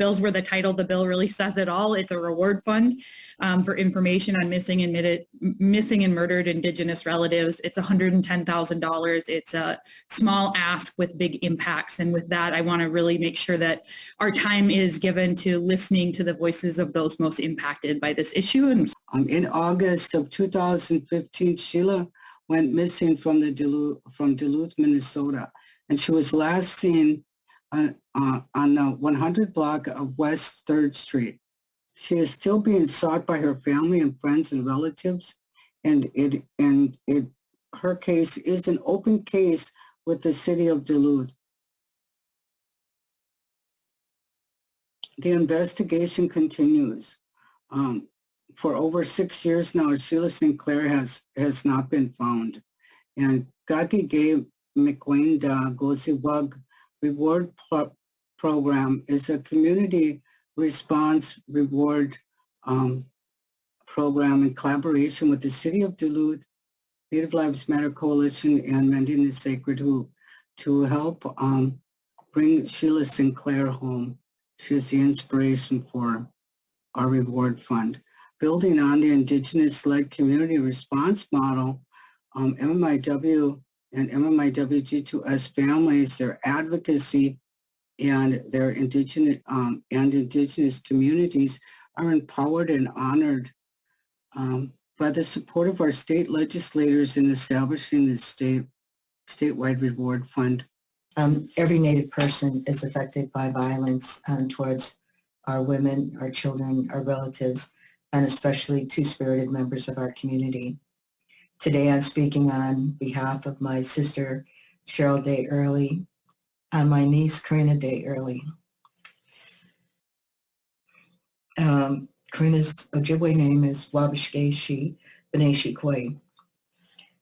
bills where the title of the bill really says it all. It's a reward fund for information on missing and murdered Indigenous relatives. It's $110,000. It's a small ask with big impacts. And with that, I want to really make sure that our time is given to listening to the voices of those most impacted by this issue. And in August of 2015, Sheila went missing from Duluth, Minnesota, and she was last seen on the 100 block of West 3rd Street. She is still being sought by her family and friends and relatives, and her case is an open case with the city of Duluth. The investigation continues. For over 6 years now, Sheila Sinclair has not been found. And Gaki gave McWayne Goziwag Reward Program is a community response reward program in collaboration with the City of Duluth, Native Lives Matter Coalition, and Mending the Sacred to help bring Sheila Sinclair home. She's the inspiration for our reward fund. Building on the Indigenous-led community response model, MMIW and MMIWG2S families, their advocacy, and their Indigenous communities are empowered and honored by the support of our state legislators in establishing this statewide reward fund. Every Native person is affected by violence towards our women, our children, our relatives, and especially two-spirited members of our community. Today I'm speaking on behalf of my sister, Cheryl Day Early, and my niece, Karina Day Early. Karina's Ojibwe name is Wabashke Shi Beneshi Kwe.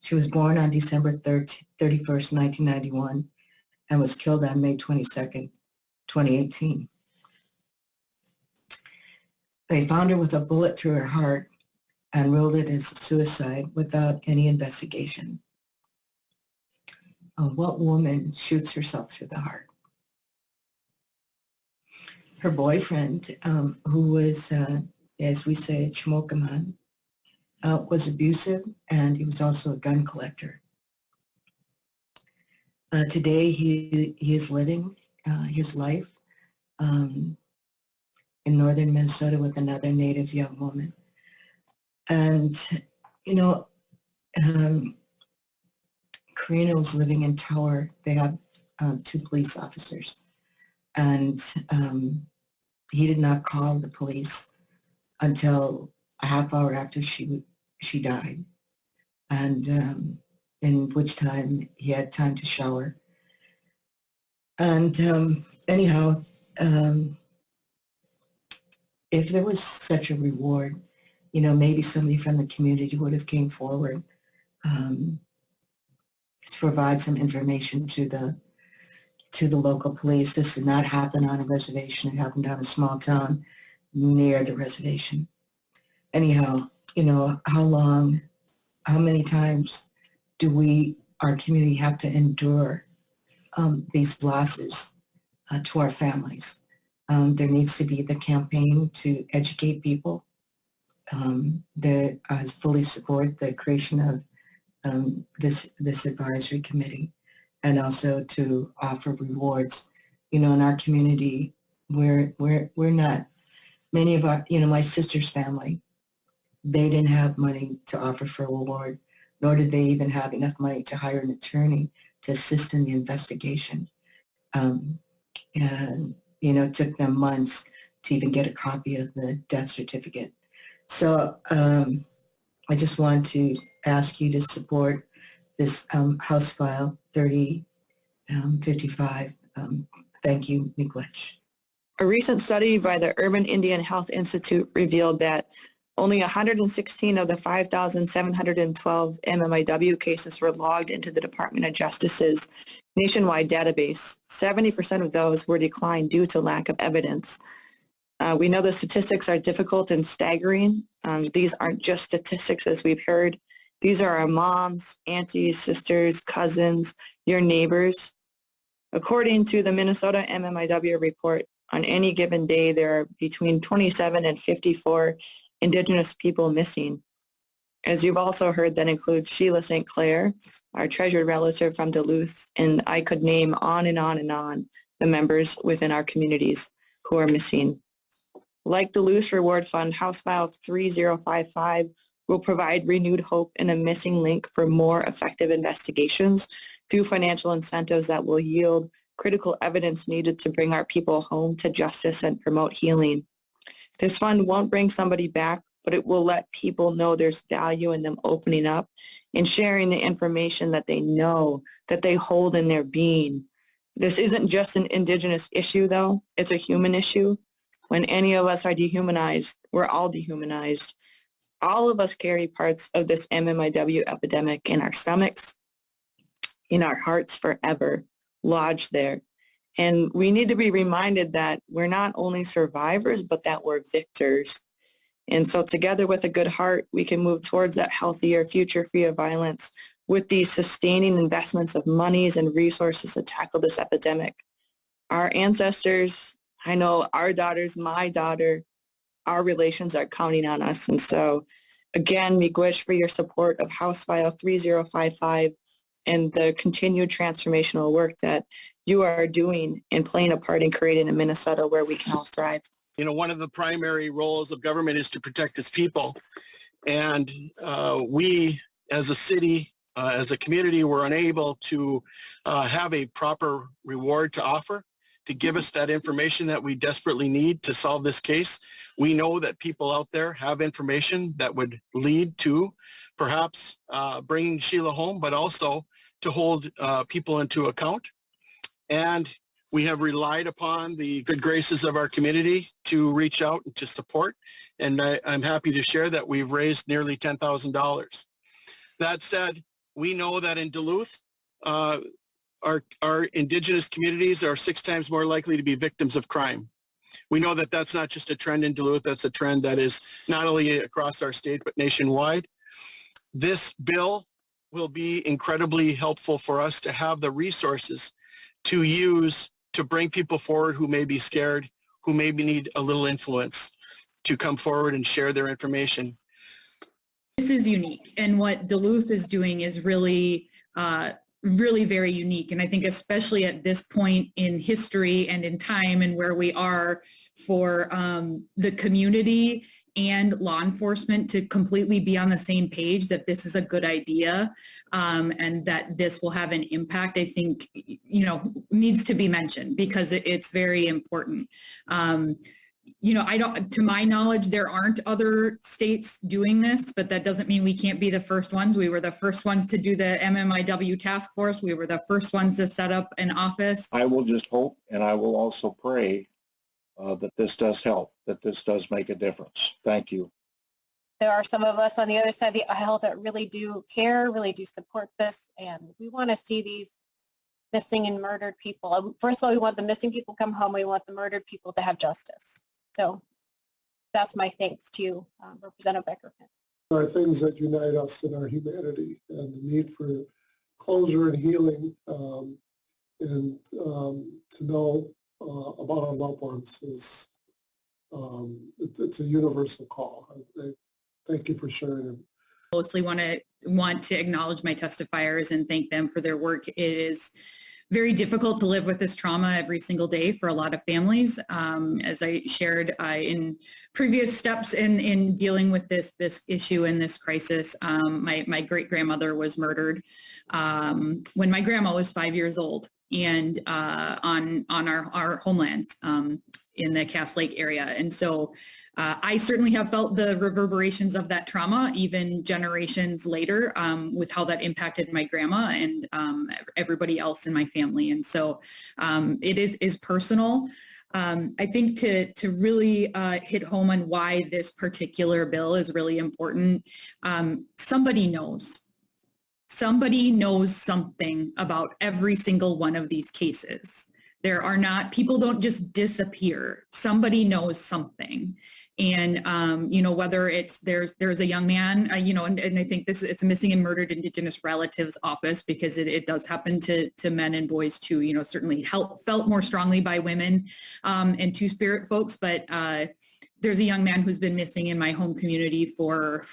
She was born on December 31st, 1991, and was killed on May 22nd, 2018. They found her with a bullet through her heart and ruled it as a suicide without any investigation. What woman shoots herself through the heart? Her boyfriend, who was, as we say, Chimokaman, was abusive, and he was also a gun collector. Today, he is living his life in northern Minnesota with another Native young woman. And, you know, Karina was living in Tower. They have 2 police officers. And he did not call the police until a half hour after she died. And in which time he had time to shower. And anyhow, if there was such a reward, you know, maybe somebody from the community would have came forward to provide some information to the local police. This did not happen on a reservation. It happened on a small town near the reservation. Anyhow, you know, how many times do our community have to endure these losses to our families? There needs to be the campaign to educate people that I fully support the creation of this advisory committee, and also to offer rewards. You know, in our community, we're not, many of our, you know, my sister's family, they didn't have money to offer for a reward, nor did they even have enough money to hire an attorney to assist in the investigation. And, you know, it took them months to even get a copy of the death certificate. So I just want to ask you to support this House File 3055. Thank you, Miigwech. A recent study by the Urban Indian Health Institute revealed that only 116 of the 5,712 MMIW cases were logged into the Department of Justice's nationwide database. 70% of those were declined due to lack of evidence. We know the statistics are difficult and staggering. These aren't just statistics, as we've heard. These are our moms, aunties, sisters, cousins, your neighbors. According to the Minnesota MMIW report, On any given day, there are between 27 and 54 Indigenous people missing. As you've also heard, that includes Sheila St. Clair, our treasured relative from Duluth, and I could name on and on and on the members within our communities who are missing. Like the Duluth Reward Fund, House File 3055 will provide renewed hope and a missing link for more effective investigations through financial incentives that will yield critical evidence needed to bring our people home to justice and promote healing. This fund won't bring somebody back, but it will let people know there's value in them opening up and sharing the information that they know, that they hold in their being. This isn't just an Indigenous issue, though. It's a human issue. When any of us are dehumanized, we're all dehumanized. All of us carry parts of this MMIW epidemic in our stomachs, in our hearts forever, lodged there. And we need to be reminded that we're not only survivors, but that we're victors. And so together with a good heart, we can move towards that healthier future free of violence with these sustaining investments of monies and resources to tackle this epidemic. Our ancestors, I know our daughters, my daughter, our relations are counting on us. And so again, we wish for your support of House File 3055 and the continued transformational work that you are doing and playing a part in creating a Minnesota where we can all thrive. You know, one of the primary roles of government is to protect its people. And we, as a city, as a community, were unable to have a proper reward to offer to give us that information that we desperately need to solve this case. We know that people out there have information that would lead to perhaps bringing Sheila home, but also to hold people into account. And we have relied upon the good graces of our community to reach out and to support. And I'm happy to share that we've raised nearly $10,000. That said, we know that in Duluth, our Indigenous communities are 6 times more likely to be victims of crime. We know that that's not just a trend in Duluth, that's a trend that is not only across our state, but nationwide. This bill will be incredibly helpful for us to have the resources to use to bring people forward who may be scared, who maybe need a little influence, to come forward and share their information. This is unique, and what Duluth is doing is really very unique. And I think especially at this point in history and in time and where we are for the community and law enforcement to completely be on the same page that this is a good idea and that this will have an impact, I think, you know, needs to be mentioned because it's very important. You know, to my knowledge, there aren't other states doing this, but that doesn't mean we can't be the first ones. We were the first ones to do the MMIW task force. We were the first ones to set up an office. I will just hope, and I will also pray that this does help, that this does make a difference. Thank you. There are some of us on the other side of the aisle that really do care, really do support this, and we want to see these missing and murdered people. First of all, we want the missing people to come home. We want the murdered people to have justice. So that's my thanks to you, Representative Beckerman. There are things that unite us in our humanity, and the need for closure and healing, and to know about our loved ones is it's a universal call. I thank you for sharing it. Mostly want to acknowledge my testifiers and thank them for their work. It is very difficult to live with this trauma every single day for a lot of families. As I shared in previous steps in dealing with this issue and this crisis, my great-grandmother was murdered when my grandma was 5 years old, and on our homelands in the Cass Lake area. And so I certainly have felt the reverberations of that trauma even generations later with how that impacted my grandma and everybody else in my family. And so it is personal. I think to really hit home on why this particular bill is really important, somebody knows something about every single one of these cases There are not, people don't just disappear. Somebody knows something. And, whether it's, there's a young man, and I think it's a missing and murdered Indigenous relatives office, because it does happen to men and boys too, certainly felt more strongly by women and Two-Spirit folks. But there's a young man who's been missing in my home community for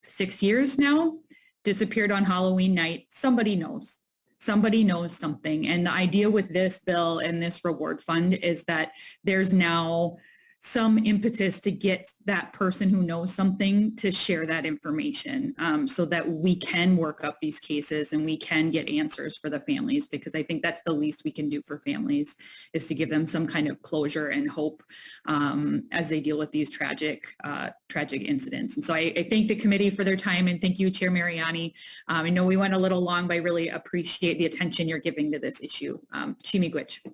6 years now, disappeared on Halloween night. Somebody knows. Somebody knows something. And the idea with this bill and this reward fund is that there's now some impetus to get that person who knows something to share that information, so that we can work up these cases and we can get answers for the families, because I think that's the least we can do for families, is to give them some kind of closure and hope as they deal with these tragic incidents. And so I thank the committee for their time, and thank you, Chair Mariani. I know we went a little long, but I really appreciate the attention you're giving to this issue. Miigwech.